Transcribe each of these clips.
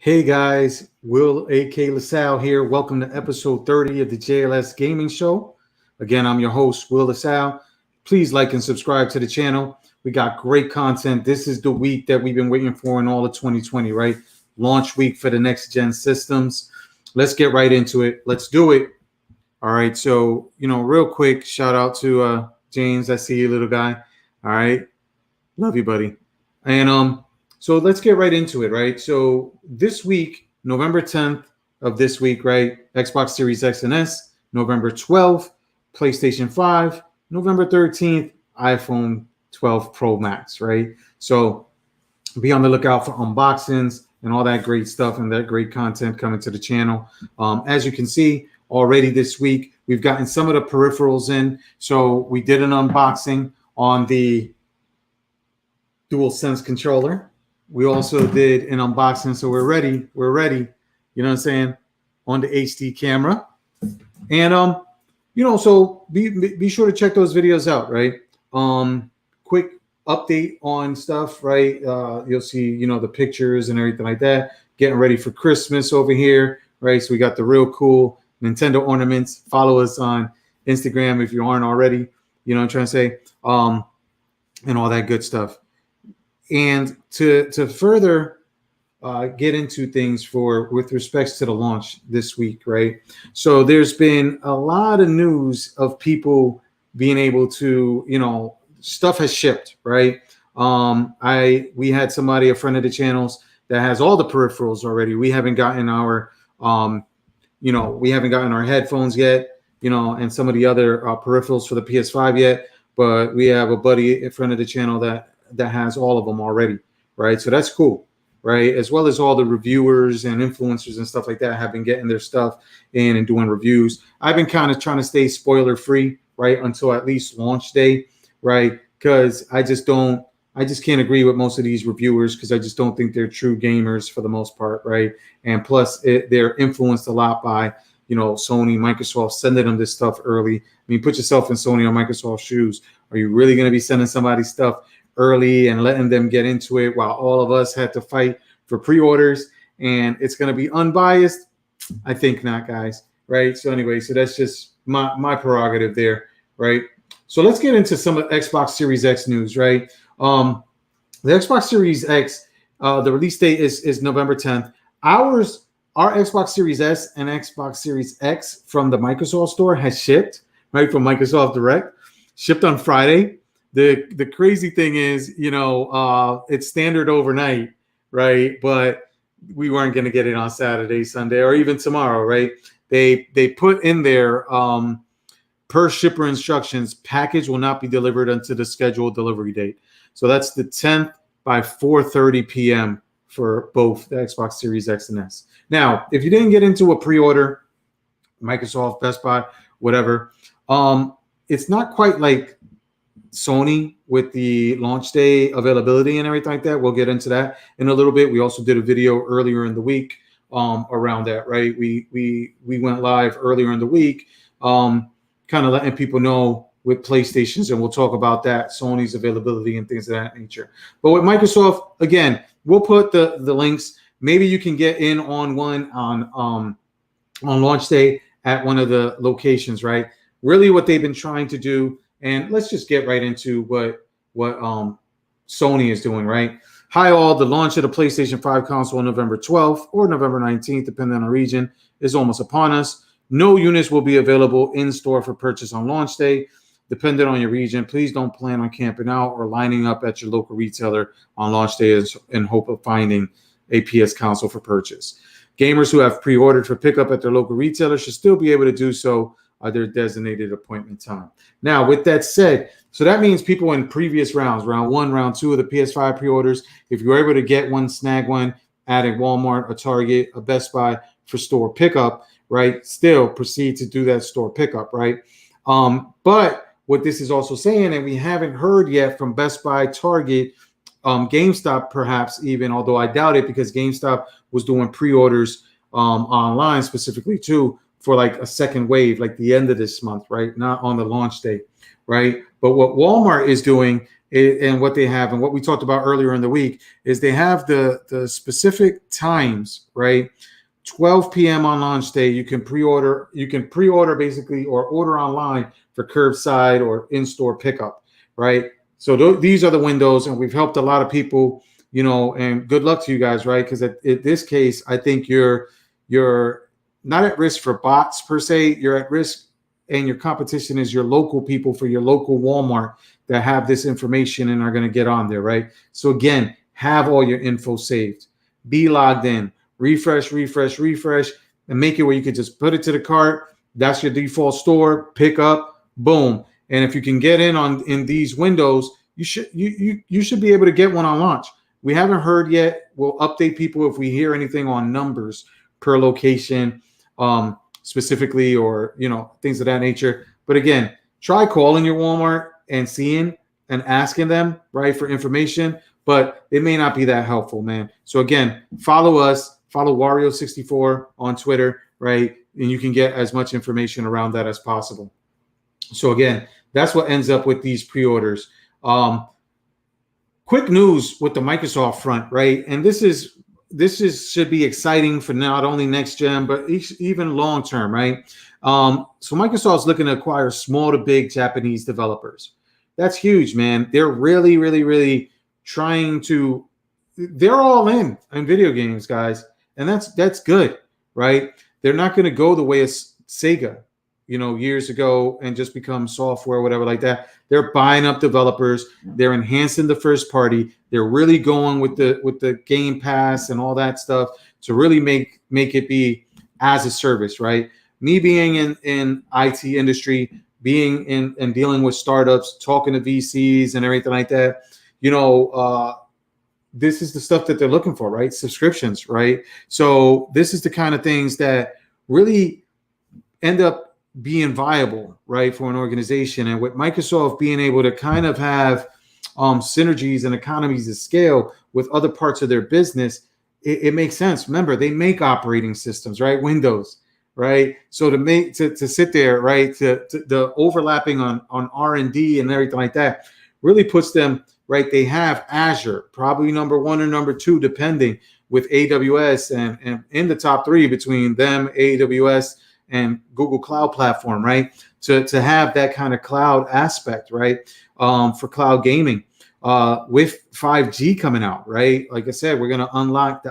Hey guys, Will A.K. LaSalle here. Welcome to episode 30 of the JLS Gaming Show. Again, I'm your host, Will LaSalle. Please like and subscribe to the channel. We got great content. This is the week that we've been waiting for in all of 2020, right? Launch week for the next gen systems. Let's get right into it. Let's do it. All right. So, real quick, shout out to James. I see you, little guy. All right. Love you, buddy. And so let's get right into it, right? So this week, November 10th of this week, right? Xbox Series X and S. November 12th, PlayStation 5. November 13th, iPhone 12 Pro Max, right? So be on the lookout for unboxings and all that great stuff and that great content coming to the channel. As you can see, already this week, we've gotten some of the peripherals in. So we did an unboxing on the DualSense controller. We also did an unboxing, so we're ready. You know what I'm saying? On the HD camera, and so be sure to check those videos out, right? Quick update on stuff, right? You'll see, the pictures and everything like that. Getting ready for Christmas over here, right? So we got the real cool Nintendo ornaments. Follow us on Instagram if you aren't already. You know what I'm trying to say, and all that good stuff. And to further get into things with respects to the launch this week, right? So there's been a lot of news of people being able to, stuff has shipped, right? We had somebody, a friend of the channel's, that has all the peripherals already. We haven't gotten our, we haven't gotten our headphones yet, and some of the other peripherals for the PS5 yet. But we have a buddy, a friend of the channel that has all of them already, right? So that's cool, right? As well as all the reviewers and influencers and stuff like that have been getting their stuff in and doing reviews. I've been kind of trying to stay spoiler free, right, until at least launch day, right? Because I just can't agree with most of these reviewers because I just don't think they're true gamers for the most part, right? And plus, they're influenced a lot by Sony, Microsoft sending them this stuff early. I mean, put yourself in Sony or Microsoft shoes. Are you really going to be sending somebody stuff early and letting them get into it while all of us had to fight for pre-orders, and it's going to be unbiased? I think not, guys, right? So anyway, so that's just my prerogative there, right? So let's get into some of Xbox Series X news, right? The Xbox Series X, the release date is November 10th. Our Xbox Series S and Xbox Series X from the Microsoft store has shipped, right, from Microsoft Direct, shipped on Friday. The crazy thing is, it's standard overnight, right? But we weren't going to get it on Saturday, Sunday, or even tomorrow, right? They put in there per shipper instructions, package will not be delivered until the scheduled delivery date. So that's the 10th by 4:30 p.m. for both the Xbox Series X and S. Now, if you didn't get into a pre-order, Microsoft, Best Buy, whatever, it's not quite like Sony with the launch day availability and everything like that. We'll get into that in a little bit. We also did a video earlier in the week around that, right? We went live earlier in the week, kind of letting people know with PlayStations, and we'll talk about that, Sony's availability and things of that nature. But with Microsoft, again, we'll put the links. Maybe you can get in on one on launch day at one of the locations, right? Really what they've been trying to do. And let's just get right into what Sony is doing, right? Hi, all. The launch of the PlayStation 5 console on November 12th or November 19th, depending on the region, is almost upon us. No units will be available in store for purchase on launch day. Depending on your region, please don't plan on camping out or lining up at your local retailer on launch day in hope of finding a PS console for purchase. Gamers who have pre-ordered for pickup at their local retailer should still be able to do so at their designated appointment time. Now, with that said, so that means people in previous rounds, round 1, round 2 of the PS5 pre-orders, if you were able to get one, snag one at a Walmart, a Target, a Best Buy for store pickup, right, still proceed to do that store pickup, right? But what this is also saying, and we haven't heard yet from Best Buy, Target, GameStop perhaps even, although I doubt it because GameStop was doing pre-orders online specifically too for like a second wave, like the end of this month, right? Not on the launch day, right? But what Walmart is doing and what they have and what we talked about earlier in the week is they have the specific times, right? 12 p.m. on launch day, you can pre-order basically or order online for curbside or in-store pickup, right? So these are the windows, and we've helped a lot of people, you know, and good luck to you guys, right? Because in this case, I think you're not at risk for bots per se. You're at risk, and your competition is your local people for your local Walmart that have this information and are going to get on there, right? So again, have all your info saved. Be logged in. Refresh, and make it where you can just put it to the cart. That's your default store. Pick up, boom. And if you can get in these windows, you should be able to get one on launch. We haven't heard yet. We'll update people if we hear anything on numbers per location, specifically, or things of that nature. But again, try calling your Walmart and seeing and asking them, right, for information. But it may not be that helpful, man. So again, follow us. Follow Wario64 on Twitter, right? And you can get as much information around that as possible. So again, that's what ends up with these pre-orders. Quick news with the Microsoft front, right? And this should be exciting for not only next gen, but even long term, right? So Microsoft's looking to acquire small to big Japanese developers. That's huge, man. They're really, really, really trying to. They're all in video games, guys. And that's good, right? They're not going to go the way of Sega, years ago and just become software or whatever like that. They're buying up developers. They're enhancing the first party. They're really going with the Game Pass and all that stuff to really make it be as a service, right? Me being in IT industry, being in and dealing with startups, talking to VCs and everything like that, this is the stuff that they're looking for, right? Subscriptions, right? So this is the kind of things that really end up being viable, right, for an organization. And with Microsoft being able to kind of have synergies and economies of scale with other parts of their business, it makes sense. Remember, they make operating systems, right? Windows, right? So to sit there, right, to the overlapping on R&D and everything like that really puts them. Right, they have Azure, probably number one or number two, depending, with AWS and in the top three between them, AWS, and Google Cloud Platform, right? To have that kind of cloud aspect, right, for cloud gaming, with 5G coming out, right? Like I said, we're gonna unbox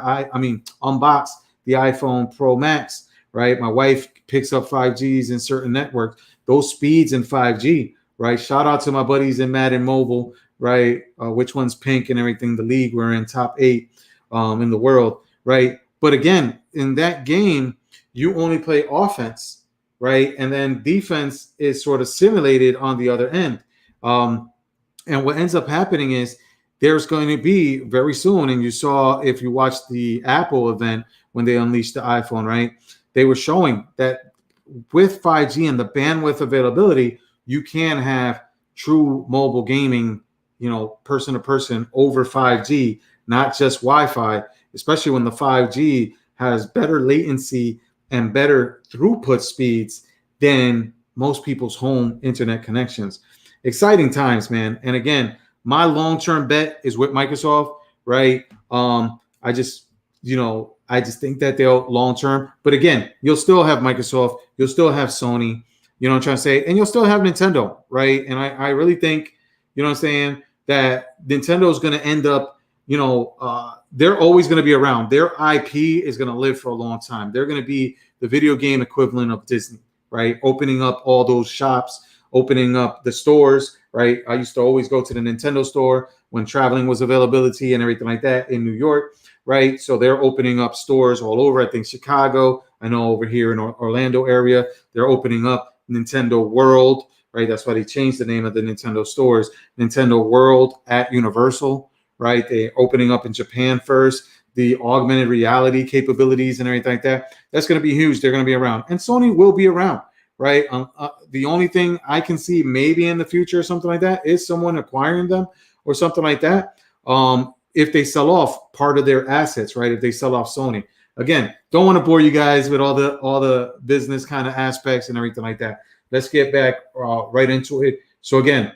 the iPhone Pro Max, right? My wife picks up 5Gs in certain networks. Those speeds in 5G, right? Shout out to my buddies in Madden Mobile. Right, which one's pink and everything. The league we're in, top 8 in the world, right? But again, in that game, you only play offense, right? And then defense is sort of simulated on the other end. And what ends up happening is there's going to be very soon, and you saw if you watched the Apple event when they unleashed the iPhone, right? They were showing that with 5G and the bandwidth availability, you can have true mobile gaming, person to person over 5G, not just Wi-Fi, especially when the 5G has better latency and better throughput speeds than most people's home internet connections. Exciting times, man. And again, my long-term bet is with Microsoft, right? I just think that they'll long-term, but again, you'll still have Microsoft, you'll still have Sony, what I'm trying to say, and you'll still have Nintendo, right? And I really think, what I'm saying, that Nintendo is going to end up, they're always going to be around. Their IP is going to live for a long time. They're going to be the video game equivalent of Disney, right? Opening up all those shops, opening up the stores, right? I used to always go to the Nintendo store when traveling was availability and everything like that in New York, right? So they're opening up stores all over. I think Chicago, I know over here in Orlando area, they're opening up Nintendo World, right? That's why they changed the name of the Nintendo stores. Nintendo World at Universal, right? They're opening up in Japan first. The augmented reality capabilities and everything like that. That's going to be huge. They're going to be around. And Sony will be around, right? The only thing I can see maybe in the future or something like that is someone acquiring them or something like that. If they sell off part of their assets, right? If they sell off Sony. again, don't want to bore you guys with all the business kind of aspects and everything like that. Let's get back right into it. So again,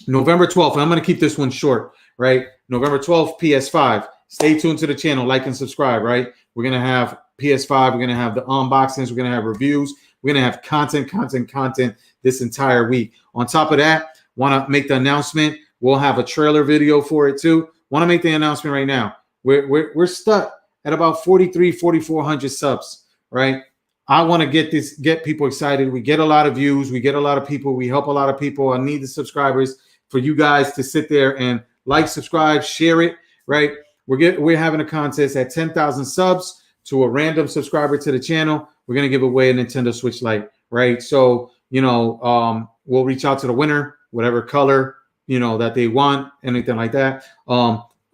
November 12th, and I'm going to keep this one short, right? November 12th, PS5. Stay tuned to the channel, like and subscribe, right? We're going to have PS5. We're going to have the unboxings. We're going to have reviews. We're going to have content this entire week. On top of that, want to make the announcement. We'll have a trailer video for it too. Want to make the announcement right now. We're stuck at about 4,400 subs, right? I want to get people excited. We get a lot of views. We get a lot of people. We help a lot of people. I need the subscribers for you guys to sit there and like, subscribe, share it, right? We're having a contest at 10,000 subs to a random subscriber to the channel. We're going to give away a Nintendo Switch Lite, right? So, we'll reach out to the winner, whatever color, that they want, anything like that.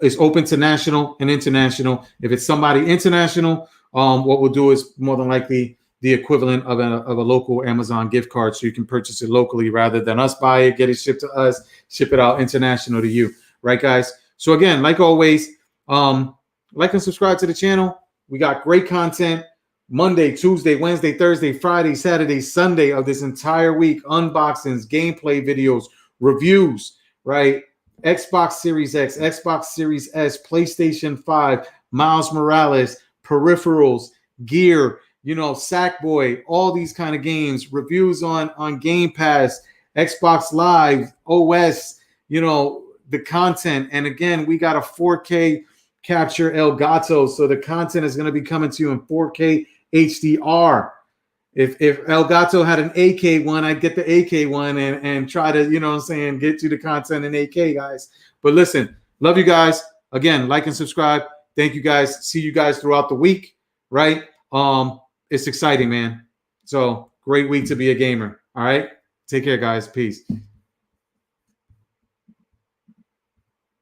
It's open to national and international. If it's somebody international, what we'll do is more than likely the equivalent of a local Amazon gift card, so you can purchase it locally rather than us buy it, get it shipped to us, ship it out international to you, right, guys? So again, like always, like and subscribe to the channel. We got great content Monday, Tuesday, Wednesday, Thursday, Friday, Saturday, Sunday of this entire week. Unboxings, gameplay videos, reviews, right? Xbox Series X, Xbox Series S, PlayStation 5, Miles Morales, peripherals, gear, Sackboy, all these kind of games, reviews on Game Pass, Xbox Live, OS, the content. And again, we got a 4K capture Elgato, so the content is going to be coming to you in 4K HDR. If Elgato had an 8K one, I'd get the 8K one and try to, get you the content in 8K, guys. But listen, love you guys. Again, like and subscribe. Thank you guys. See you guys throughout the week, right? It's exciting, man. So great week to be a gamer. All right. Take care, guys. Peace.